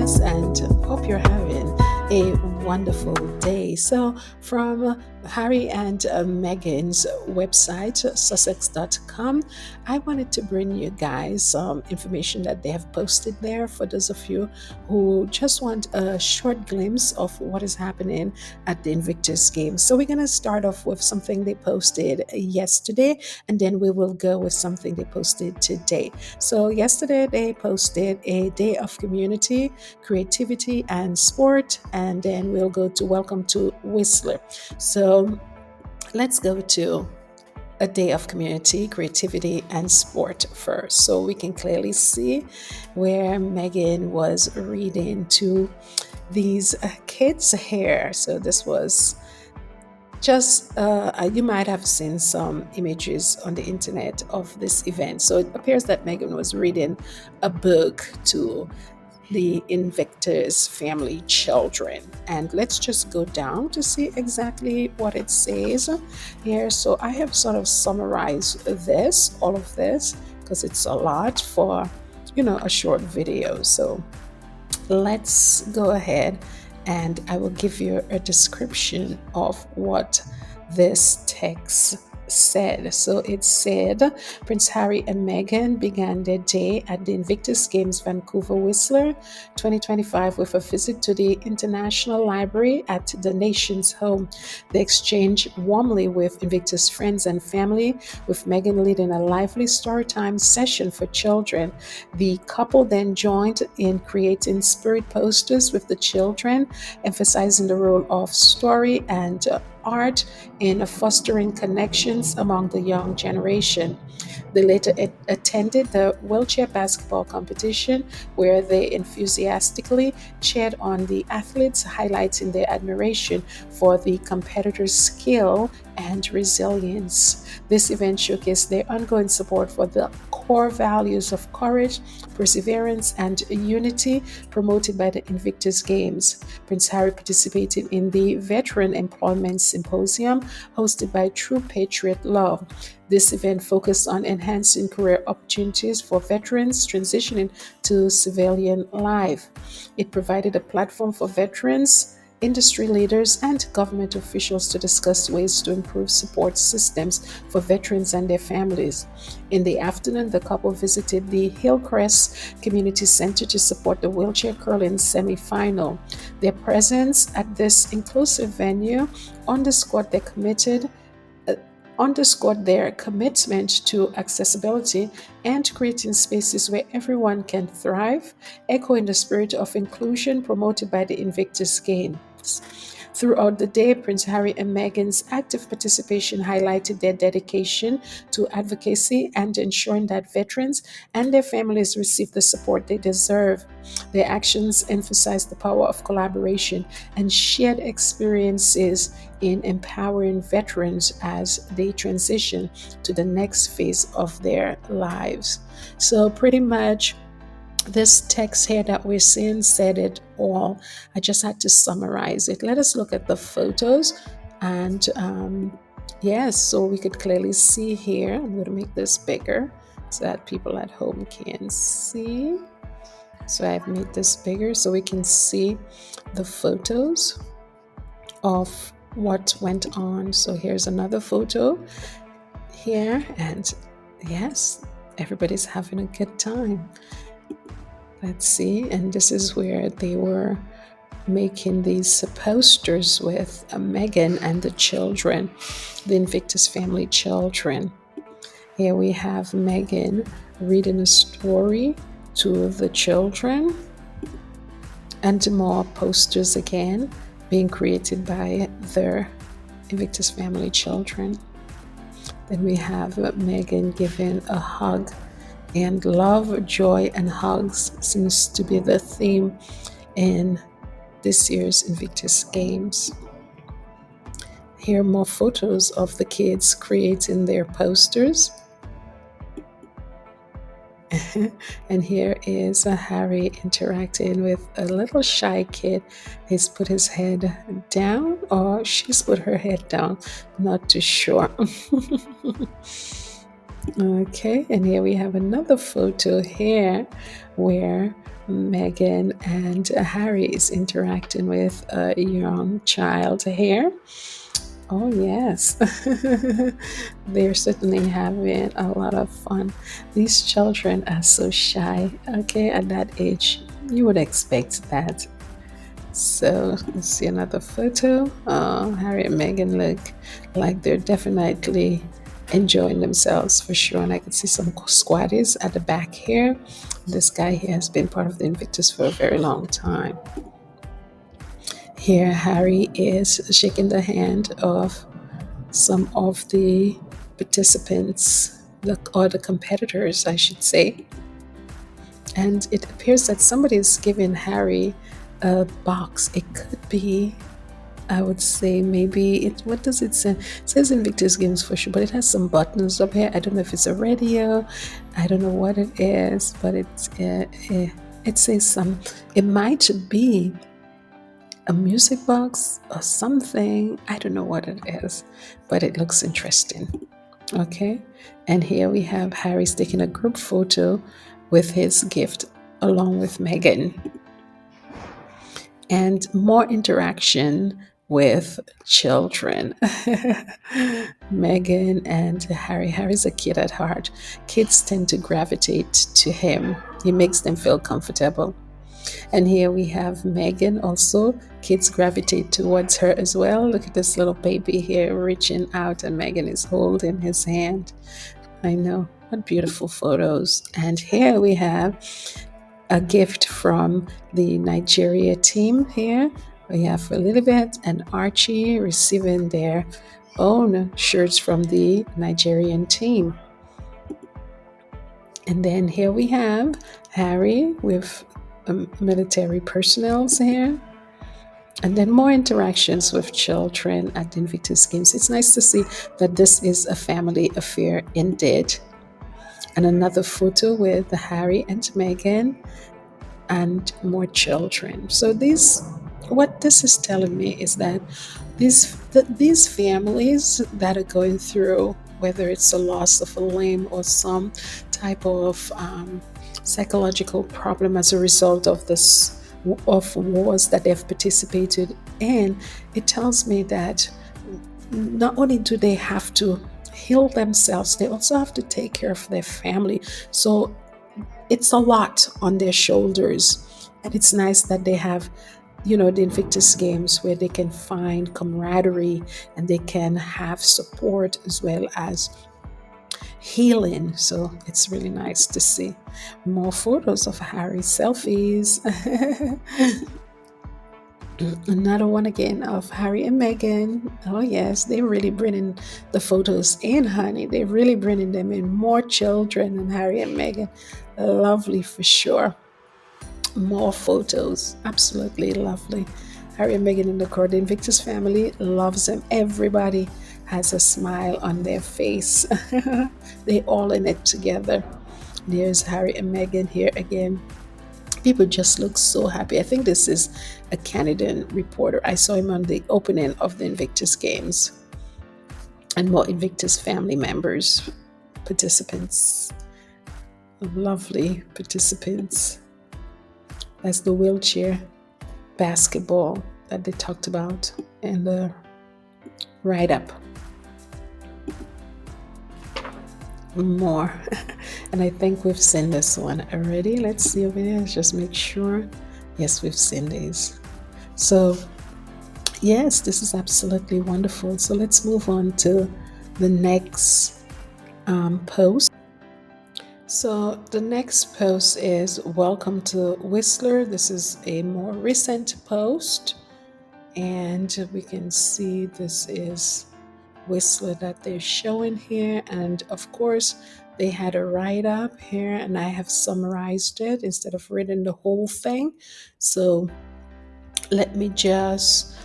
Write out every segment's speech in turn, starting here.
us and hope you're having a wonderful day. So, from Harry and Meghan's website, sussex.com, I wanted to bring you guys some information that they have posted there for those of you who just want a short glimpse of what is happening at the Invictus Games. So, we're going to start off with something they posted yesterday, and then we will go with something they posted today. So, yesterday they posted a day of community, creativity, and sport, and then we'll go to Welcome to Whistler. So, let's go to a day of community, creativity, and sport first. So, we can clearly see where Meghan was reading to these kids here. So, this was just you might have seen some images on the internet of this event. So it appears that Meghan was reading a book to the Invictus family children. And let's just go down to see exactly what it says here. So I have sort of summarized all of this, because it's a lot for, a short video. So let's go ahead and I will give you a description of what this text said. So it said Prince Harry and Meghan began their day at the Invictus Games Vancouver Whistler 2025 with a visit to the International Library at the nation's home. They exchanged warmly with Invictus friends and family, with Meghan leading a lively storytime session for children. The couple then joined in creating spirit posters with the children, emphasizing the role of story and art in fostering connections among the young generation. They later attended the wheelchair basketball competition, where they enthusiastically cheered on the athletes, highlighting their admiration for the competitors' skill and resilience. This event showcased their ongoing support for the core values of courage, perseverance, and unity promoted by the Invictus Games. Prince Harry participated in the Veteran Employment Symposium hosted by True Patriot Love. This event focused on enhancing career opportunities for veterans transitioning to civilian life. It provided a platform for veterans, industry leaders, and government officials to discuss ways to improve support systems for veterans and their families. In the afternoon, the couple visited the Hillcrest Community Center to support the wheelchair curling semi-final. Their presence at this inclusive venue underscored their commitment to accessibility and creating spaces where everyone can thrive, echoing the spirit of inclusion promoted by the Invictus Games. Throughout the day, Prince Harry and Meghan's active participation highlighted their dedication to advocacy and ensuring that veterans and their families receive the support they deserve. Their actions emphasized the power of collaboration and shared experiences in empowering veterans as they transition to the next phase of their lives. So, pretty much, this text here that we're seeing said it all. I just had to summarize it. Let us look at the photos. And yes, so we could clearly see here. I'm going to make this bigger so that people at home can see. So I've made this bigger so we can see the photos of what went on. So here's another photo here. And yes, everybody's having a good time. Let's see, and this is where they were making these posters with Meghan and the children, the Invictus family children. Here we have Meghan reading a story to the children, and more posters again being created by their Invictus family children. Then we have Meghan giving a hug. And love, joy, and hugs seems to be the theme in this year's Invictus Games. Here are more photos of the kids creating their posters. And here is Harry interacting with a little shy kid. He's put his head down, or she's put her head down, not too sure. Okay, and here we have another photo here where Meghan and Harry is interacting with a young child here. Oh, yes. They're certainly having a lot of fun. These children are so shy. Okay, at that age, you would expect that. So let's see another photo. Harry and Meghan look like they're definitely enjoying themselves for sure. And I can see some squatties at the back here. This guy here has been part of the Invictus for a very long time. Here, Harry is shaking the hand of some of the participants, or the competitors, I should say. And it appears that somebody is giving Harry a box. It could be, I would say, maybe it. What does it say? It says Invictus Games for sure, but it has some buttons up here. I don't know if it's a radio. I don't know what it is, but it says some. It might be a music box or something. I don't know what it is, but it looks interesting. Okay, and here we have Harry's taking a group photo with his gift along with Meghan, and more interaction with children. Meghan and Harry. Harry's a kid at heart. Kids tend to gravitate to him. He makes them feel comfortable. And here we have Meghan also. Kids gravitate towards her as well. Look at this little baby here reaching out, and Meghan is holding his hand. I know. What beautiful photos. And here we have a gift from the Nigeria team here. We have Elizabeth and Archie receiving their own shirts from the Nigerian team. And then here we have Harry with military personnel here. And then more interactions with children at the Invictus Games. It's nice to see that this is a family affair indeed. And another photo with Harry and Meghan and more children. So what this is telling me is that these families that are going through, whether it's a loss of a limb or some type of psychological problem as a result of this of wars that they've participated in, it tells me that not only do they have to heal themselves, they also have to take care of their family. So it's a lot on their shoulders, and it's nice that they have, the Invictus Games where they can find camaraderie and they can have support as well as healing. So it's really nice to see more photos of Harry selfies. Another one again of Harry and Meghan. Oh yes, they're really bringing the photos in, honey. They're really bringing them in. More children than Harry and Meghan. Lovely for sure. More photos. Absolutely lovely. Harry and Meghan in the court. The Invictus family loves them. Everybody has a smile on their face. They all in it together. There's Harry and Meghan here again. People just look so happy. I think this is a Canadian reporter. I saw him on the opening of the Invictus Games. And more Invictus family members, participants, lovely participants. That's the wheelchair basketball that they talked about in the write-up. More. And I think we've seen this one already. Let's see over there. Let's just make sure. Yes, we've seen these. So yes, this is absolutely wonderful. So let's move on to the next post. So the next post is welcome to Whistler. This is a more recent post, and we can see this is Whistler that they're showing here. And of course, they had a write-up here, and I have summarized it instead of reading the whole thing. So let me just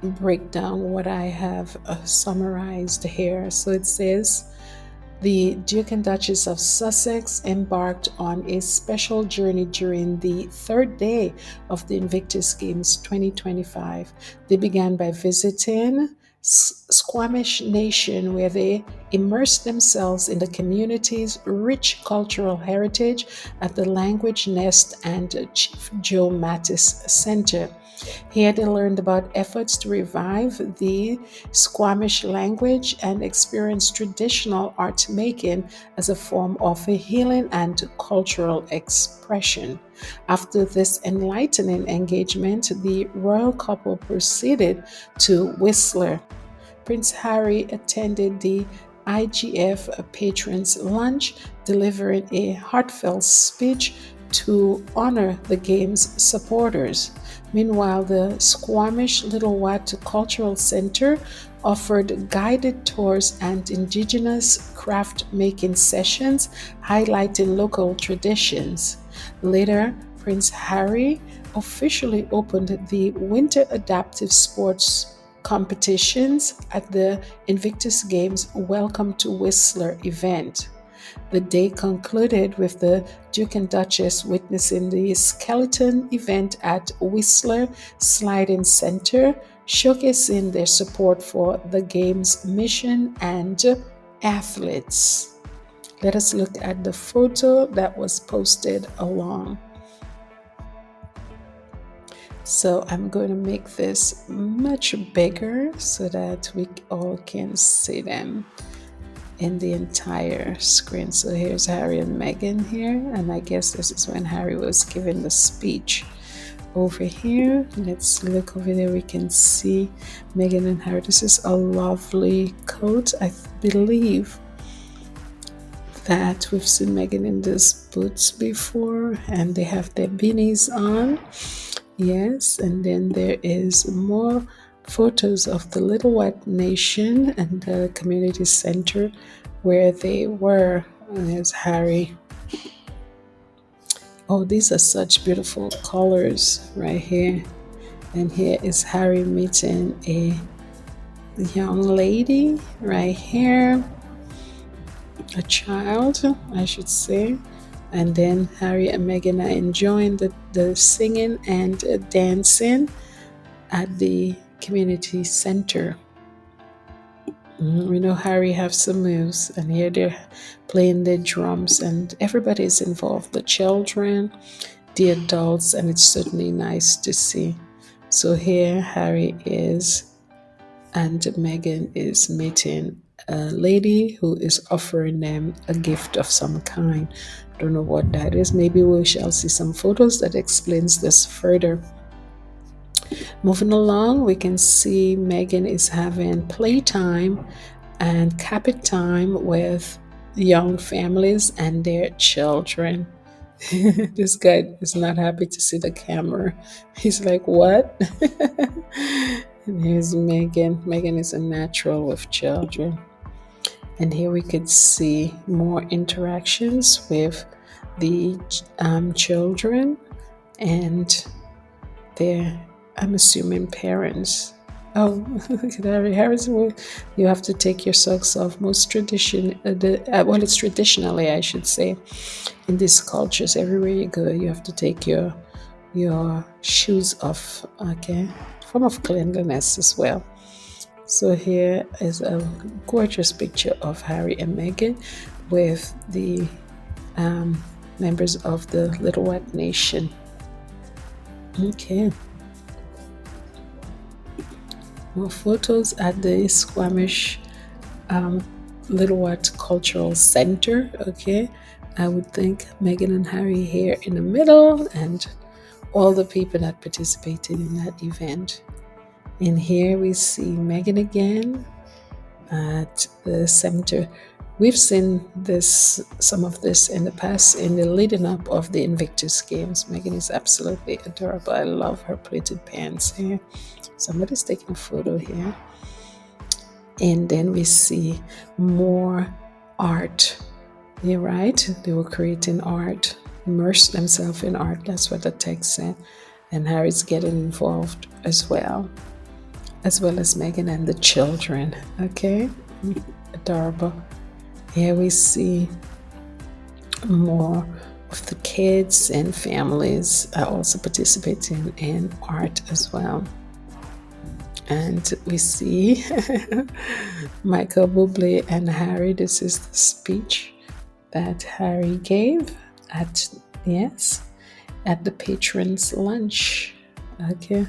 break down what I have summarized here. So it says, the Duke and Duchess of Sussex embarked on a special journey during the third day of the Invictus Games 2025. They began by visiting Squamish nation where they immerse themselves in the community's rich cultural heritage at the Language Nest and Chief Joe Mattis Center. Here they learned about efforts to revive the Squamish language and experience traditional art making as a form of healing and cultural expression. After this enlightening engagement, the royal couple proceeded to Whistler. Prince Harry attended the IGF Patrons Lunch, delivering a heartfelt speech to honor the game's supporters. Meanwhile, the Squamish Little Wat Cultural Center offered guided tours and indigenous craft making sessions highlighting local traditions. Later, Prince Harry officially opened the Winter Adaptive Sports competitions at the Invictus Games Welcome to Whistler event. The day concluded with the Duke and Duchess witnessing the skeleton event at Whistler Sliding Center, showcasing their support for the game's mission and athletes. Let us look at the photo that was posted along. So I'm going to make this much bigger so that we all can see them in the entire screen. So here's Harry and Meghan here, and I guess this is when Harry was giving the speech. Over here, let's look over there, we can see Meghan and Harry. This is a lovely coat. I believe that we've seen Meghan in these boots before, and they have their beanies on. Yes, and then there is more photos of the Little White Nation and the community center where they were. There's Harry. Oh, these are such beautiful colors right here. And here is Harry meeting a young lady right here, a child, I should say. And then Harry and Meghan are enjoying the singing and dancing at the community center. We know Harry have some moves, and here they're playing their drums, and everybody is involved, the children, the adults, and it's certainly nice to see. So here Harry is, and Meghan is meeting a lady who is offering them a gift of some kind. Don't know what that is. Maybe we shall see some photos that explains this further. Moving along, we can see Meghan is having playtime and carpet time with young families and their children. This guy is not happy to see the camera. He's like, what? And here's Meghan. Meghan is a natural with children. And here we could see more interactions with the children and their, I'm assuming, parents. Oh, Harrison, you have to take your socks off. Most tradition, well, it's traditionally, I should say, in these cultures, everywhere you go, you have to take your shoes off. Okay, form of cleanliness as well. So here is a gorgeous picture of Harry and Meghan with the members of the Little White Nation. Okay. More photos at the Squamish Little White Cultural Center. Okay. I would think Meghan and Harry here in the middle, and all the people that participated in that event. And here we see Meghan again at the center. We've seen some of this in the past in the leading up of the Invictus Games. Meghan is absolutely adorable. I love her pleated pants here. Somebody's taking a photo here. And then we see more art. You're right, they were creating art, immerse themselves in art. That's what the text said. And Harry's getting involved as well as Meghan and the children. Okay, adorable. Here we see more of the kids and families are also participating in art as well. And we see Michael Bublé and Harry. This is the speech that Harry gave at, yes, at the patrons' lunch. Okay.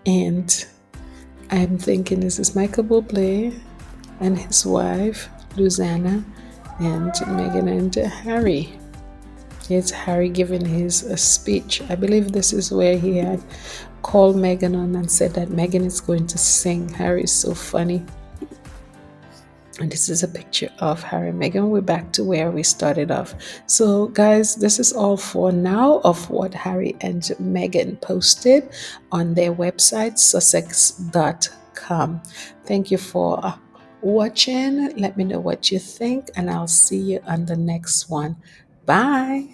And I'm thinking this is Michael Bublé and his wife, Luzanna, and Meghan and Harry. It's Harry giving his speech. I believe this is where he had called Meghan on and said that Meghan is going to sing. Harry is so funny. And this is a picture of Harry and Meghan. We're back to where we started off. So, guys, this is all for now of what Harry and Meghan posted on their website, sussex.com. Thank you for watching. Let me know what you think, and I'll see you on the next one. Bye.